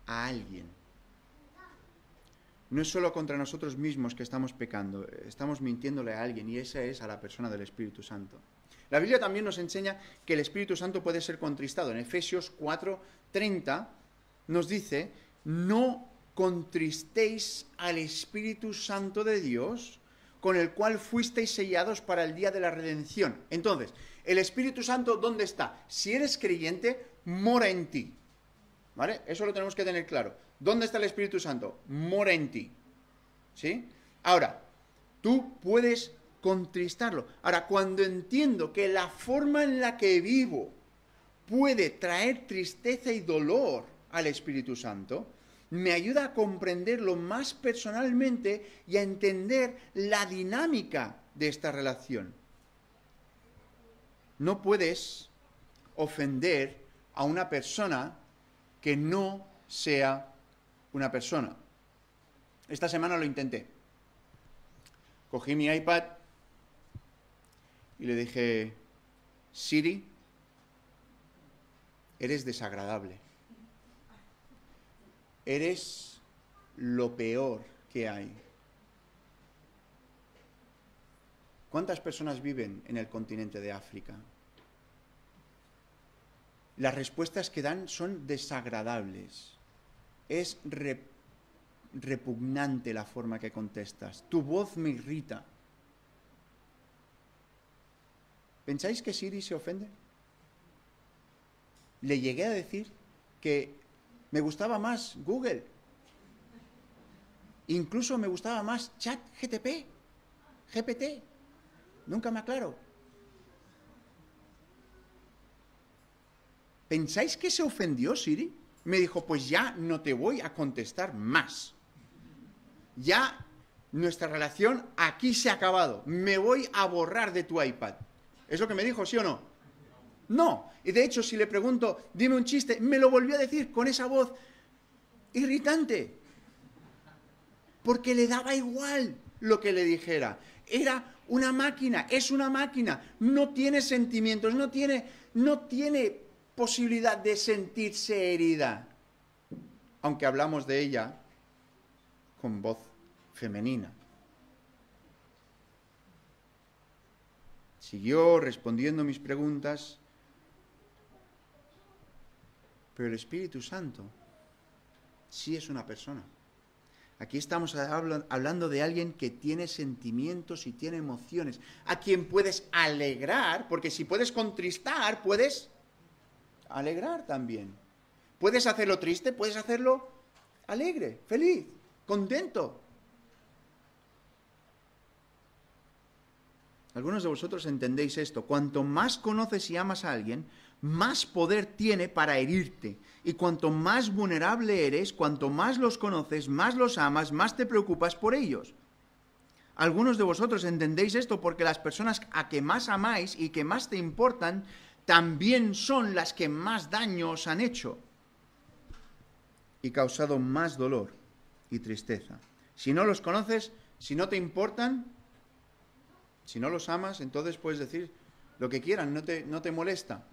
a alguien. no es solo contra nosotros mismos que estamos pecando, estamos mintiéndole a alguien, y esa es a la persona del Espíritu Santo. La Biblia también nos enseña que el Espíritu Santo puede ser contristado. En Efesios 4:30 nos dice: no contristéis al Espíritu Santo de Dios, con el cual fuisteis sellados para el día de la redención. Entonces, el Espíritu Santo, ¿dónde está? Si eres creyente, mora en ti. ¿Vale? Eso lo tenemos que tener claro. ¿Dónde está el Espíritu Santo? Mora en ti. ¿Sí? Ahora, tú puedes contristarlo. Ahora, cuando entiendo que la forma en la que vivo puede traer tristeza y dolor al Espíritu Santo, me ayuda a comprenderlo más personalmente y a entender la dinámica de esta relación. No puedes ofender a una persona que no sea una persona. Esta semana lo intenté. Cogí mi iPad y le dije: Siri, eres desagradable. Eres lo peor que hay. ¿Cuántas personas viven en el continente de África? Las respuestas que dan son desagradables. Es repugnante la forma que contestas. Tu voz me irrita. ¿Pensáis que Siri se ofende? Le llegué a decir que me gustaba más Google. Incluso me gustaba más GPT. Nunca me aclaro. ¿Pensáis que se ofendió Siri? Me dijo: pues ya no te voy a contestar más. Ya nuestra relación aquí se ha acabado. Me voy a borrar de tu iPad. ¿Es lo que me dijo, sí o no? No. Y de hecho, si le pregunto, dime un chiste, me lo volvió a decir con esa voz irritante. Porque le daba igual lo que le dijera. Era una máquina, es una máquina. No tiene sentimientos, no tiene posibilidad de sentirse herida. Aunque hablamos de ella con voz femenina. Siguió respondiendo mis preguntas, pero el Espíritu Santo sí es una persona. Aquí estamos hablando de alguien que tiene sentimientos y tiene emociones, a quien puedes alegrar, porque si puedes contristar, puedes alegrar también. Puedes hacerlo triste, puedes hacerlo alegre, feliz, contento. Algunos de vosotros entendéis esto. Cuanto más conoces y amas a alguien, más poder tiene para herirte. Y cuanto más vulnerable eres, cuanto más los conoces, más los amas, más te preocupas por ellos. Algunos de vosotros entendéis esto porque las personas a que más amáis y que más te importan, también son las que más daño os han hecho y causado más dolor y tristeza. Si no los conoces, si no te importan, si no los amas, entonces puedes decir lo que quieran, no te molesta.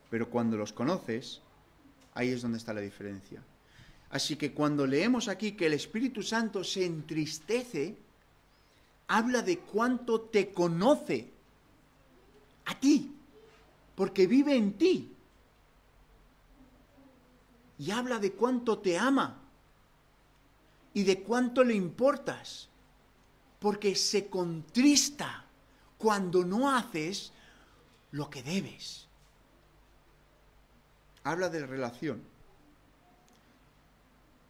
Pero cuando los conoces, ahí es donde está la diferencia. Así que cuando leemos aquí que el Espíritu Santo se entristece, habla de cuánto te conoce a ti, porque vive en ti. Y habla de cuánto te ama y de cuánto le importas, porque se contrista cuando no haces lo que debes. Habla de relación.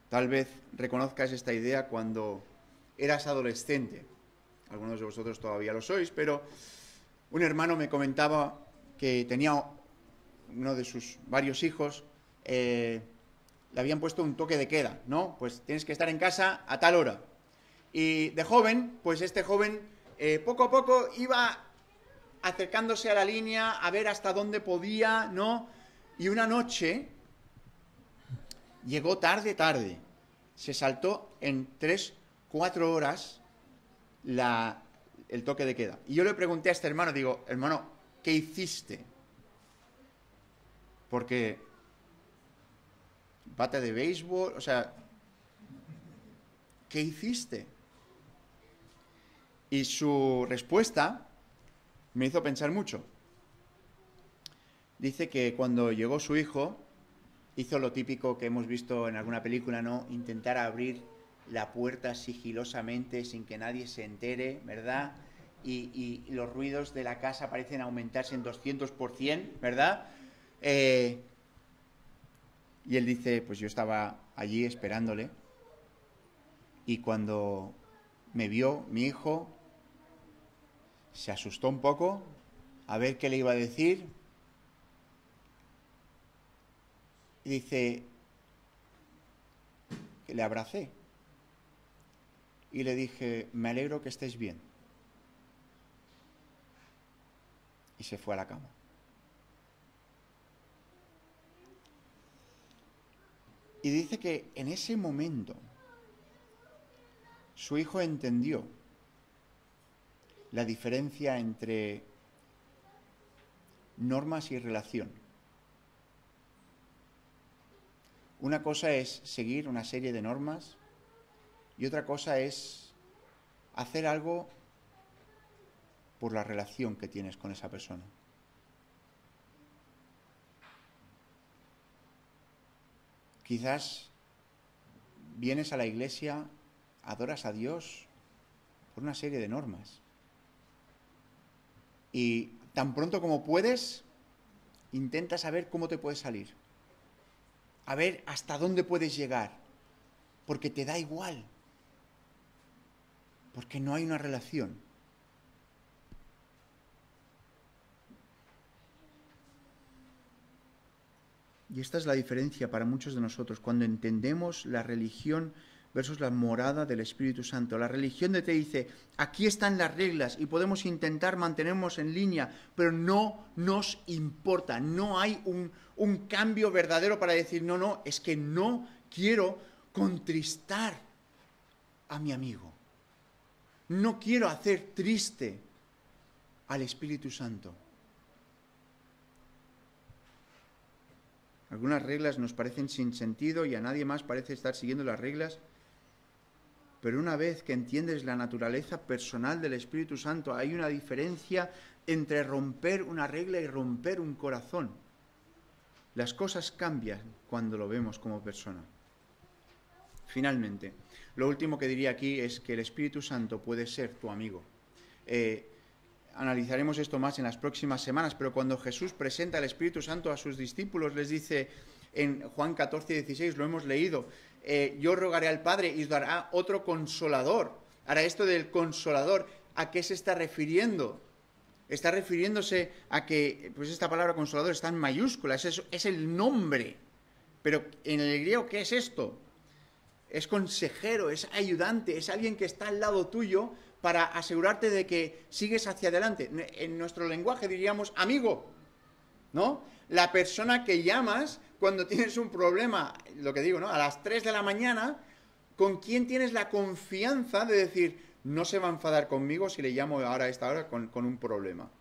Tal vez reconozcas esta idea cuando eras adolescente. Algunos de vosotros todavía lo sois, pero un hermano me comentaba que tenía uno de sus varios hijos, le habían puesto un toque de queda, ¿no? Pues tienes que estar en casa a tal hora. Y de joven, pues este joven poco a poco iba acercándose a la línea a ver hasta dónde podía, ¿no? Y una noche llegó tarde, se saltó en 3-4 horas el toque de queda. Y yo le pregunté a este hermano, digo, hermano, ¿qué hiciste? Porque bate de béisbol, o sea, ¿qué hiciste? Y su respuesta me hizo pensar mucho. Dice que cuando llegó su hijo, hizo lo típico que hemos visto en alguna película, ¿no? Intentar abrir la puerta sigilosamente sin que nadie se entere, ¿verdad? Y los ruidos de la casa parecen aumentarse en 200%, ¿verdad? Y él dice, pues yo estaba allí esperándole, y cuando me vio mi hijo, se asustó un poco a ver qué le iba a decir, y dice que le abracé y le dije, me alegro que estés bien. Y se fue a la cama. Y dice que en ese momento su hijo entendió la diferencia entre normas y relación. Una cosa es seguir una serie de normas y otra cosa es hacer algo por la relación que tienes con esa persona. Quizás vienes a la iglesia, adoras a Dios por una serie de normas. Y tan pronto como puedes, intentas saber cómo te puedes salir. A ver hasta dónde puedes llegar. Porque te da igual. Porque no hay una relación. Y esta es la diferencia para muchos de nosotros, cuando entendemos la religión versus la morada del Espíritu Santo. La religión te dice, aquí están las reglas y podemos intentar mantenernos en línea, pero no nos importa, no hay un cambio verdadero para decir, no, es que no quiero contristar a mi amigo. No quiero hacer triste al Espíritu Santo. Algunas reglas nos parecen sin sentido y a nadie más parece estar siguiendo las reglas. Pero una vez que entiendes la naturaleza personal del Espíritu Santo, hay una diferencia entre romper una regla y romper un corazón. Las cosas cambian cuando lo vemos como persona. Finalmente, lo último que diría aquí es que el Espíritu Santo puede ser tu amigo. Analizaremos esto más en las próximas semanas, pero cuando Jesús presenta al Espíritu Santo a sus discípulos, les dice en Juan 14:16, lo hemos leído, yo rogaré al Padre y os dará otro consolador. Ahora, esto del consolador, ¿a qué se está refiriendo? Está refiriéndose a que, pues esta palabra consolador está en mayúsculas, es el nombre. Pero en el griego, ¿qué es esto? Es consejero, es ayudante, es alguien que está al lado tuyo para asegurarte de que sigues hacia adelante. En nuestro lenguaje diríamos amigo, ¿no? La persona que llamas cuando tienes un problema, lo que digo, ¿no? A las 3 de la mañana, ¿con quién tienes la confianza de decir, no se va a enfadar conmigo si le llamo ahora a esta hora con un problema?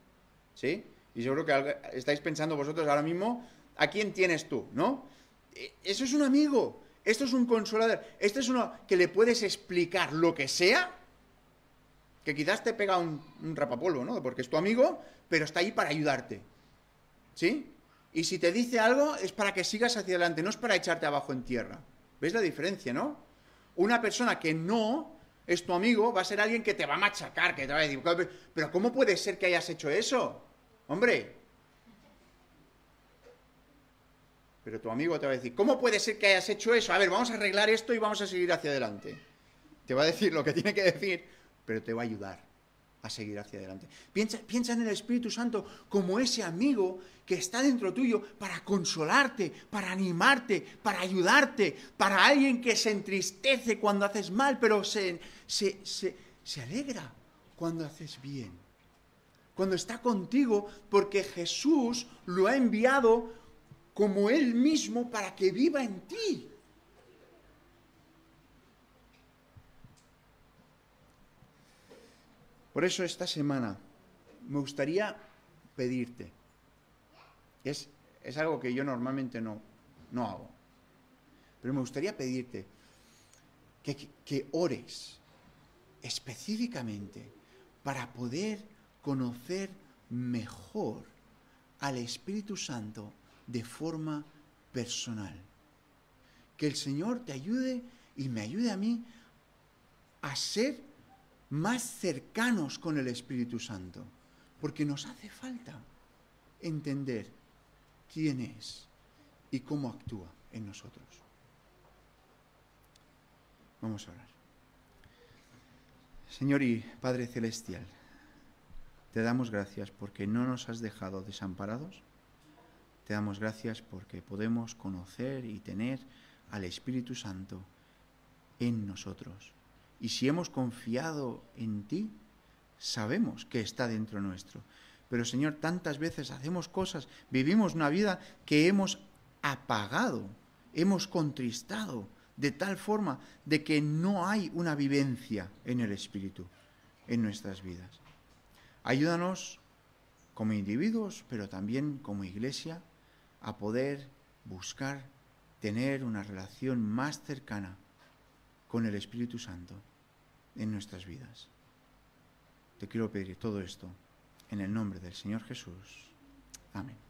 ¿Sí? Y seguro que estáis pensando vosotros ahora mismo, ¿a quién tienes tú, no? Eso es un amigo, esto es un consolador, esto es uno que le puedes explicar lo que sea, que quizás te pega un rapapolvo, ¿no? Porque es tu amigo, pero está ahí para ayudarte. ¿Sí? Y si te dice algo es para que sigas hacia adelante, no es para echarte abajo en tierra. ¿Ves la diferencia, no? Una persona que no es tu amigo va a ser alguien que te va a machacar, que te va a decir, pero ¿cómo puede ser que hayas hecho eso? Hombre. Pero tu amigo te va a decir, ¿cómo puede ser que hayas hecho eso? A ver, vamos a arreglar esto y vamos a seguir hacia adelante. Te va a decir lo que tiene que decir, pero te va a ayudar a seguir hacia adelante. Piensa en el Espíritu Santo como ese amigo que está dentro tuyo para consolarte, para animarte, para ayudarte, para alguien que se entristece cuando haces mal, pero se alegra cuando haces bien. Cuando está contigo, porque Jesús lo ha enviado como Él mismo para que viva en ti. Por eso esta semana me gustaría pedirte, es algo que yo normalmente no hago, pero me gustaría pedirte que ores específicamente para poder conocer mejor al Espíritu Santo de forma personal. Que el Señor te ayude y me ayude a mí a ser más cercanos con el Espíritu Santo, porque nos hace falta entender quién es y cómo actúa en nosotros. Vamos a orar. Señor y Padre Celestial, te damos gracias porque no nos has dejado desamparados. Te damos gracias porque podemos conocer y tener al Espíritu Santo en nosotros. Y si hemos confiado en ti, sabemos que está dentro nuestro. Pero Señor, tantas veces hacemos cosas, vivimos una vida que hemos apagado, hemos contristado, de tal forma de que no hay una vivencia en el Espíritu en nuestras vidas. Ayúdanos como individuos, pero también como iglesia, a poder buscar tener una relación más cercana con el Espíritu Santo en nuestras vidas. Te quiero pedir todo esto en el nombre del Señor Jesús. Amén.